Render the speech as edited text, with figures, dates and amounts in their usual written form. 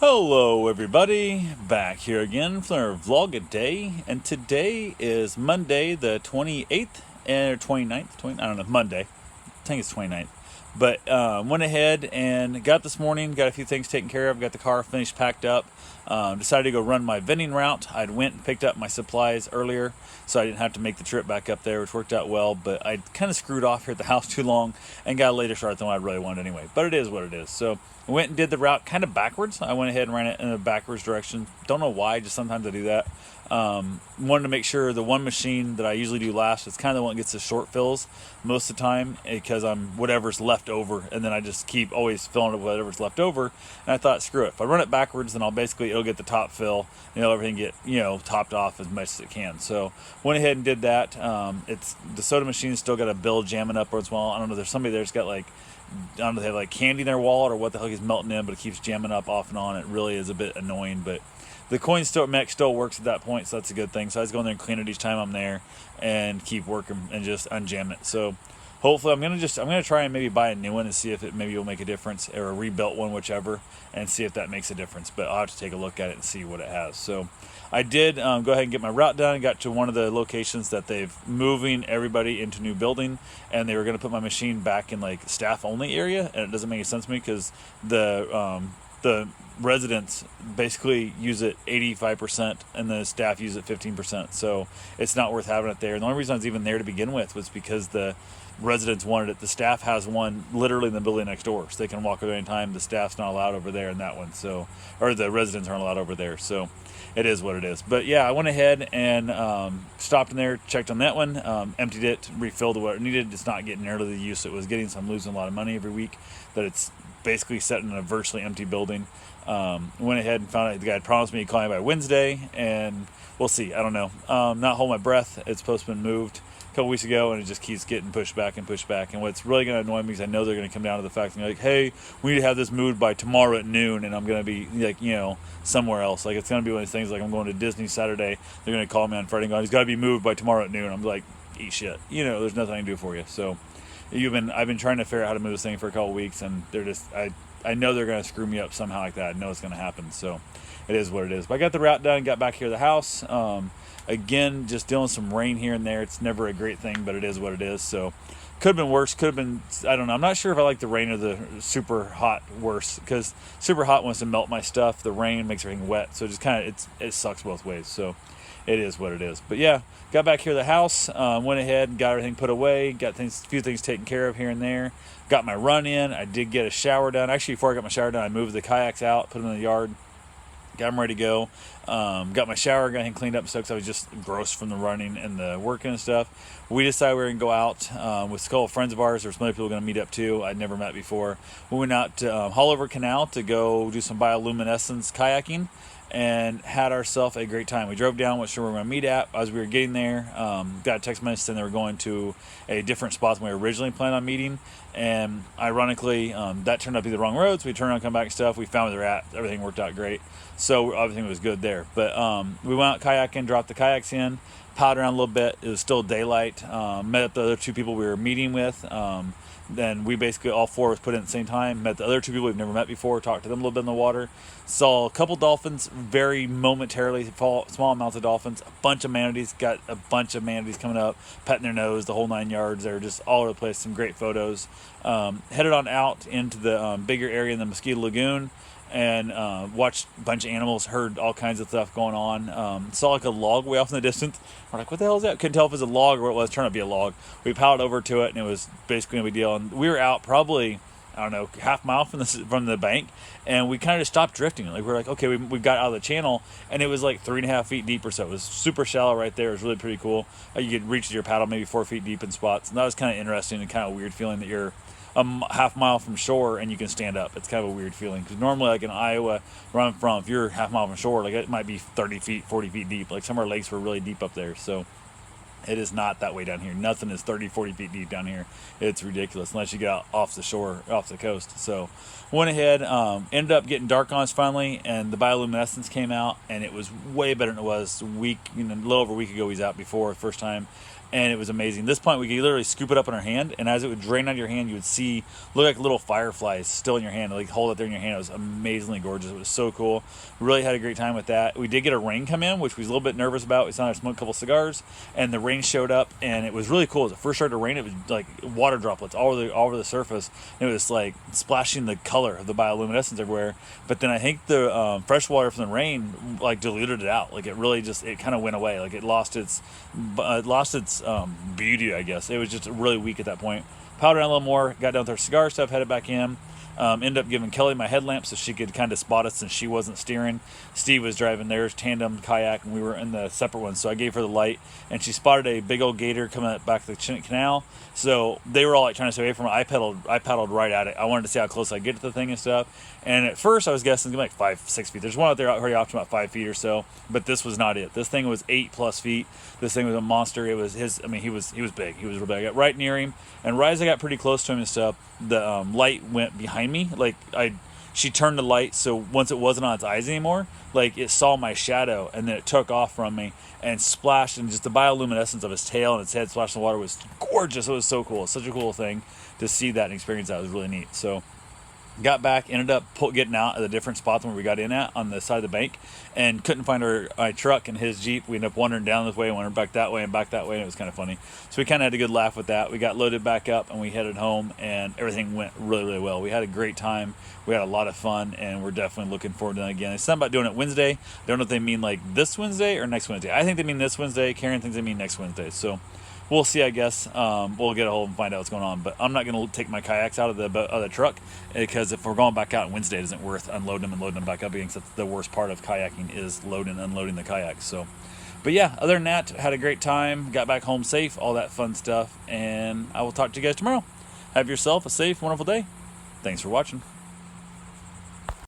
Hello everybody, back here again for our vlog a day, and today is Monday the 28th, or 29th, I don't know, Monday, I think it's 29th, but went ahead and got this morning, got a few things taken care of, got the car finished, packed up, decided to go run my vending route. I'd went and picked up my supplies earlier, so I didn't have to make the trip back up there, which worked out well, but I kind of screwed off here at the house too long and got a later start than what I really wanted anyway, but it is what it is. So I went and did the route kind of backwards. I went ahead and ran it in a backwards direction. Don't know why, just sometimes I do that. Wanted to make sure the one machine that I usually do last is kind of the one that gets the short fills most of the time, because I'm whatever's left over, and then I just keep always filling it with whatever's left over. And I thought, screw it. If I run it backwards, then it'll get the top fill, and everything get topped off as much as it can. So went ahead and did that. It's the soda machine's still got a bill jamming up once in a while. I don't know. There's somebody there's got like, I don't know, they have like candy in their wallet or what the hell is melting in, but it keeps jamming up off and on. It really is a bit annoying, but the coin mech still works at that point, so that's a good thing. So I just go in there and clean it each time I'm there and keep working and just unjam it. So hopefully I'm gonna try and maybe buy a new one and see if it maybe will make a difference, or a rebuilt one, whichever, and see if that makes a difference. But I'll have to take a look at it and see what it has. So I did go ahead and get my route done. Got to one of the locations that they've moving everybody into new building, and they were going to put my machine back in like staff only area, and it doesn't make any sense to me because the residents basically use it 85% and the staff use it 15%, so it's not worth having it there. And the only reason I was even there to begin with was because the residents wanted it. The staff has one literally in the building next door, so they can walk over anytime. The staff's not allowed over there in that one, so, or the residents aren't allowed over there, so it is what it is. But yeah, I went ahead and stopped in there, checked on that one, emptied it, refilled what it needed. It's not getting nearly the use it was getting, so I'm losing a lot of money every week that it's basically set in a virtually empty building. Went ahead and found out the guy had promised me he'd call me by Wednesday, and we'll see. I don't know. Not hold my breath. It's supposed to have been moved a couple weeks ago, and it just keeps getting pushed back and pushed back. And what's really going to annoy me is I know they're going to come down to the fact that they're like, hey, we need to have this moved by tomorrow at noon, and I'm going to be like, somewhere else. Like, it's going to be one of these things like I'm going to Disney Saturday. They're going to call me on Friday and go, he's got to be moved by tomorrow at noon. I'm like, eat shit. There's nothing I can do for you. So I've been trying to figure out how to move this thing for a couple weeks, and I know they're going to screw me up somehow like that. I know it's going to happen, so it is what it is. But I got the route done, got back here to the house. Again, just dealing with some rain here and there. It's never a great thing, but it is what it is. So could have been worse. Could have been, I don't know. I'm not sure if I like the rain or the super hot worse, because super hot wants to melt my stuff. The rain makes everything wet, so it sucks both ways. So it is what it is. But yeah, got back here to the house, went ahead and got everything put away, got a few things taken care of here and there, got my run in. I did get a shower done. Actually, before I got my shower done, I moved the kayaks out, put them in the yard, got them ready to go. Got my shower, got him cleaned up and stuff, because I was just gross from the running and the working and stuff. We decided we were going to go out with a couple of friends of ours. There's some other people going to meet up too I'd never met before. We went out to Haulover Canal to go do some bioluminescence kayaking, and had ourselves a great time. We drove down, wasn't sure where we were going to meet at. As we were getting there, got a text message saying they were going to a different spot than we originally planned on meeting. And ironically, that turned out to be the wrong road, so we turned around, come back and stuff. We found where they're at. Everything worked out great. So everything was good there. But we went out kayaking, dropped the kayaks in, paddled around a little bit. It was still daylight. Met up the other two people we were meeting with. Then we basically, all four was put in at the same time, met the other two people we've never met before, talked to them a little bit in the water, saw a couple dolphins very momentarily, small amounts of dolphins, a bunch of manatees, got a bunch of manatees coming up, petting their nose, the whole 9 yards. They were just all over the place, some great photos. Headed on out into the bigger area in the Mosquito Lagoon, and watched a bunch of animals, heard all kinds of stuff going on. Saw like a log way off in the distance. We're like, what the hell is that? Couldn't tell if it was a log or what it was. Turned out to be a log. We paddled over to it, and it was basically no big deal. And we were out probably, I don't know, half mile from the bank, and we kind of just stopped drifting. Like, we were like, okay, we got out of the channel, and it was like 3.5 feet deep or so. It was super shallow right there. It was really pretty cool. You could reach your paddle maybe 4 feet deep in spots, and that was kind of interesting and kind of weird feeling that you're a half mile from shore and you can stand up. It's kind of a weird feeling, because normally, like in Iowa, where I'm from, if you're half mile from shore, like it might be 30 feet, 40 feet deep. Like some of our lakes were really deep up there, so it is not that way down here. Nothing is 30, 40 feet deep down here. It's ridiculous unless you get out off the shore, off the coast. So went ahead, ended up getting dark on us finally, and the bioluminescence came out, and it was way better than it was a little over a week ago. He's out before, first time. and it was amazing. At this point, we could literally scoop it up in our hand, and as it would drain out of your hand, you would see look like little fireflies still in your hand, like hold it there in your hand. It was amazingly gorgeous. It was so cool. We really had a great time with that. We did get a rain come in, which we was a little bit nervous about. We started to smoke a couple cigars, and the rain showed up, and it was really cool. As it first started to rain, it was like water droplets all over the surface. And it was like splashing the color of the bioluminescence everywhere. But then I think the fresh water from the rain like diluted it out. Like it really just it kind of went away. Like it lost its beauty, I guess. It was just really weak at that point. Powdered on a little more, got done with our cigar stuff, headed back in. Ended up giving Kelly my headlamp so she could kind of spot us since she wasn't steering. Steve was driving theirs, tandem kayak, and we were in the separate ones. So I gave her the light, and she spotted a big old gator coming back to the Chinook Canal. So they were all like trying to stay away from it. I paddled right at it. I wanted to see how close I get to the thing and stuff. And at first I was guessing like 5-6 feet. There's one out there already off to about 5 feet or so, but this was not it. This thing was 8+ feet. This thing was a monster. It was his. I mean, he was big. He was real big. I got right near him, and right as I got pretty close to him and stuff, the light went behind me. Like she turned the light so once it wasn't on its eyes anymore, like it saw my shadow, and then it took off from me and splashed, and just the bioluminescence of his tail and its head splashed in the water was gorgeous. It was so cool. Such a cool thing to see that and experience that. It was really neat. So got back, ended up getting out at a different spot than where we got in at on the side of the bank, and couldn't find our truck and his Jeep. We ended up wandering down this way and wandering back that way and back that way, and it was kind of funny. So we kind of had a good laugh with that. We got loaded back up and we headed home, and everything went really, really well. We had a great time. We had a lot of fun, and we're definitely looking forward to it again. It's something about doing it Wednesday. I don't know if they mean like this Wednesday or next Wednesday. I think they mean this Wednesday. Karen thinks they mean next Wednesday. So we'll see, I guess. We'll get a hold and find out what's going on. But I'm not going to take my kayaks out of the truck, because if we're going back out on Wednesday, it isn't worth unloading them and loading them back up again. Because that's the worst part of kayaking is loading and unloading the kayaks. So, but yeah, other than that, had a great time. Got back home safe, all that fun stuff. And I will talk to you guys tomorrow. Have yourself a safe, wonderful day. Thanks for watching.